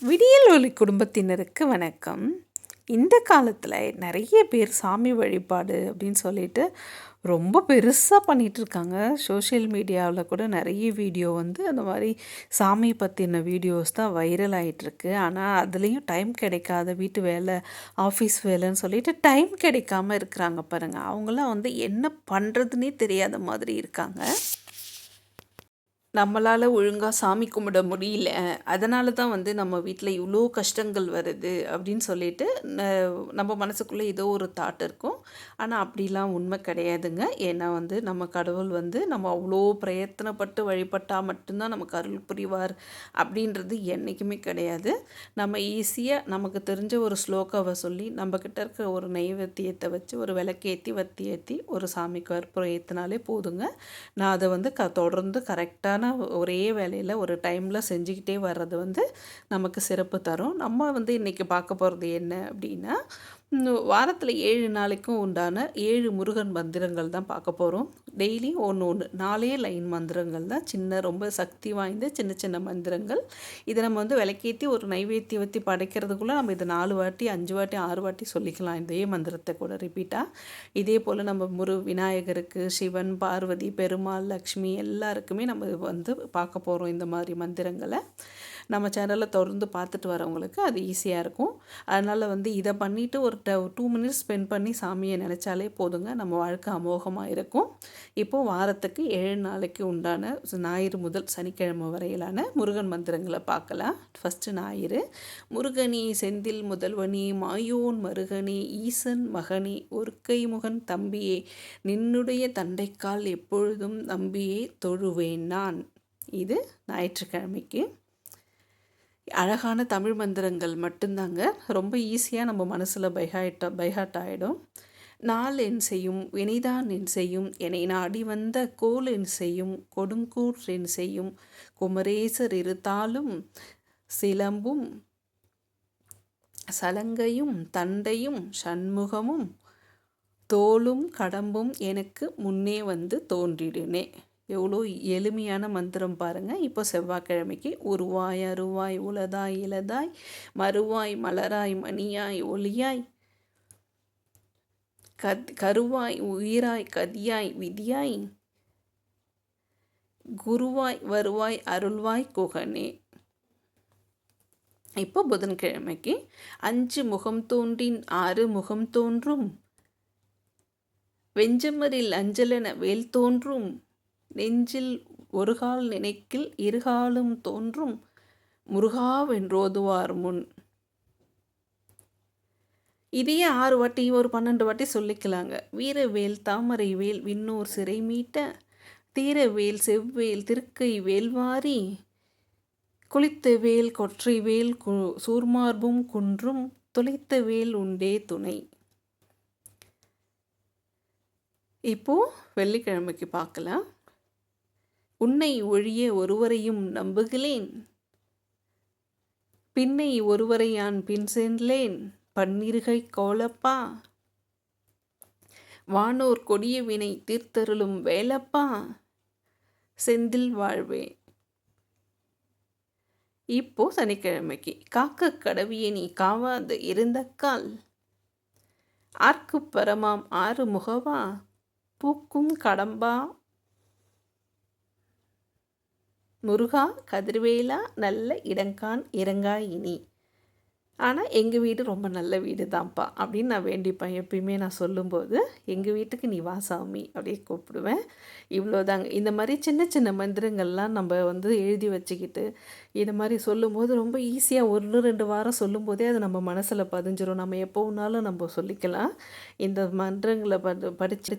விடியல் ஒளி குடும்பத்தினருக்கு வணக்கம். இந்த காலத்தில் நிறைய பேர் சாமி வழிபாடு அப்படின்னு சொல்லிட்டு ரொம்ப பெருசாக பண்ணிகிட்ருக்காங்க. சோஷியல் மீடியாவில் கூட நிறைய வீடியோ அந்த மாதிரி சாமி பற்றின வீடியோஸ் தான் வைரல் ஆகிட்டுருக்கு. ஆனால் அதுலேயும் டைம் கிடைக்காத வீட்டு வேலை, ஆஃபீஸ் வேலைன்னு சொல்லிட்டு டைம் கிடைக்காம இருக்கிறாங்க பாருங்கள். அவங்களாம் என்ன பண்ணுறதுனே தெரியாத மாதிரி இருக்காங்க. நம்மளால் ஒழுங்காக சாமி கும்பிட முடியல, அதனால தான் நம்ம வீட்டில் இவ்வளோ கஷ்டங்கள் வருது அப்படின்னு சொல்லிட்டு நம்ம மனசுக்குள்ளே ஏதோ ஒரு தாட் இருக்கும். ஆனால் அப்படிலாம் உண்மை கிடையாதுங்க. ஏன்னா நம்ம கடவுள் நம்ம அவ்வளோ பிரயத்தனப்பட்டு வழிபட்டால் மட்டும்தான் நமக்கு அருள் புரிவார் அப்படின்றது என்றைக்குமே கிடையாது. நம்ம ஈஸியாக நமக்கு தெரிஞ்ச ஒரு ஸ்லோகாவை சொல்லி நம்மக்கிட்ட இருக்கிற ஒரு நெய்வேத்தியத்தை வச்சு ஒரு விளக்கேற்றி வத்தி ஏற்றி ஒரு சாமிக்கு கற்பூரம் ஏற்றினாலே போதுங்க. நான் அதை தொடர்ந்து கரெக்டாக ஒரே வேலையில் ஒரு டைமில் செஞ்சுக்கிட்டே வர்றது நமக்கு சிறப்பு தரும். நம்ம இன்றைக்கி பார்க்க போகிறது என்ன அப்படின்னா, வாரத்தில் 7 நாளைக்கும் உண்டான 7 முருகன் மந்திரங்கள் தான் பார்க்க போகிறோம். டெய்லியும் ஒன்று 4 லைன் மந்திரங்கள் தான், ரொம்ப சக்தி வாய்ந்த சின்ன சின்ன மந்திரங்கள். இதை நம்ம விளக்கேற்றி ஒரு நைவேத்தியம் வற்றி படைக்கிறதுக்குள்ளே நம்ம இதை 4 வாட்டி 5 வாட்டி 6 வாட்டி சொல்லிக்கலாம். இதே மந்திரத்தை கூட ரிப்பீட்டாக. இதே போல் நம்ம விநாயகருக்கு, சிவன், பார்வதி, பெருமாள், லக்ஷ்மி எல்லாருக்குமே நம்ம பார்க்க போகிறோம் இந்த மாதிரி மந்திரங்களை. நம்ம சேனலில் தொடர்ந்து பார்த்துட்டு வரவங்களுக்கு அது ஈஸியாக இருக்கும். அதனால் இதை பண்ணிவிட்டு ஒரு 2 மினிட்ஸ் ஸ்பெண்ட் பண்ணி சாமியை நினச்சாலே போதுங்க, நம்ம வாழ்க்கை அமோகமாக இருக்கும். இப்போது வாரத்துக்கு 7 நாளைக்கு உண்டான ஞாயிறு முதல் சனிக்கிழமை வரையிலான முருகன் மந்திரங்களை பார்க்கலாம். ஃபஸ்ட்டு ஞாயிறு. முருகனி செந்தில் முதல்வனி மாயோன் மருகனி ஈசன் மகனி ஒருக்கை முகன் தம்பியே நின்னுடைய தண்டைக்கால் எப்பொழுதும் நம்பியே தொழுவேன் நான். இது ஞாயிற்றுக்கிழமைக்கு. அழகான தமிழ் மந்திரங்கள் மட்டும்தாங்க, ரொம்ப ஈஸியாக நம்ம மனசில் பைஹாட் ஆகிடும். நாள் என் செய்யும் வினைதான் என் செய்யும் என்னை நாடி வந்த கோல் என் செய்யும் கொடுங்கூர் என் செய்யும் குமரேசர் இருத்தாலும் சிலம்பும் சலங்கையும் தண்டையும் சண்முகமும் தோளும் கடம்பும் எனக்கு முன்னே தோன்றிடுனே. எவ்வளோ எளிமையான மந்திரம் பாருங்கள். இப்போ செவ்வாய்க்கிழமைக்கு உருவாய் அருவாய் உலதாய் இலதாய் மறுவாய் மலராய் மணியாய் ஒளியாய் கருவாய் உயிராய் கதியாய் விதியாய் குருவாய் வருவாய் அருள்வாய் குகனே. இப்போ புதன்கிழமைக்கு 5 முகம் தோன்றின் 6 முகம் தோன்றும் வெஞ்சமரில் அஞ்சலென வேல் தோன்றும் நெஞ்சில் ஒரு கால் நினைக்கில் இருகாலும் தோன்றும் முருகாவென்றோதுவார் முன். இதையே 6 வாட்டி ஒரு 12 வாட்டி சொல்லிக்கலாங்க. வீரவேல் தாமரை வேல் விண்ணூர் சிறை மீட்ட தீரவேல் செவ்வேல் திருக்கை வேல்வாரி குளித்த வேல் கொற்றை வேல் சூர்மார்பும் குன்றும் துளைத்த வேல் உண்டே துணை. இப்போது வெள்ளிக்கிழமைக்கு பார்க்கலாம். உன்னை ஒழிய ஒருவரையும் நம்புகிறேன், பின்னை ஒருவரை யான் பின் சென்றேன் பன்னிருகை கோலப்பா வானோர் கொடிய வினை தீர்த்தருளும் வேலப்பா செந்தில் வாழ்வே. இப்போ சனிக்கிழமைக்கு காக்க கடவிய நீ காவாது இருந்தக்கால் ஆர்க்கு பரமாம் 6 முகவா பூக்கும் கடம்பா முருகா கதிர்வேலா நல்ல இடங்கான் இறங்காய் இனி. ஆனால் எங்கள் வீடு ரொம்ப நல்ல வீடு தான்ப்பா அப்படின்னு நான் வேண்டிப்பேன். எப்பயுமே நான் சொல்லும்போது எங்கள் வீட்டுக்கு நீ வா சாமி அப்படியே கூப்பிடுவேன். இவ்வளோதாங்க. இந்த மாதிரி சின்ன சின்ன மந்திரங்கள்லாம் நம்ம எழுதி வச்சுக்கிட்டு இந்த மாதிரி சொல்லும்போது ரொம்ப ஈஸியாக 1-2 வாரம் சொல்லும்போதே அது நம்ம மனசில் பதிஞ்சிரும். நம்ம எப்போ வேணாலும் நம்ம சொல்லிக்கலாம். இந்த மந்திரங்களை படித்து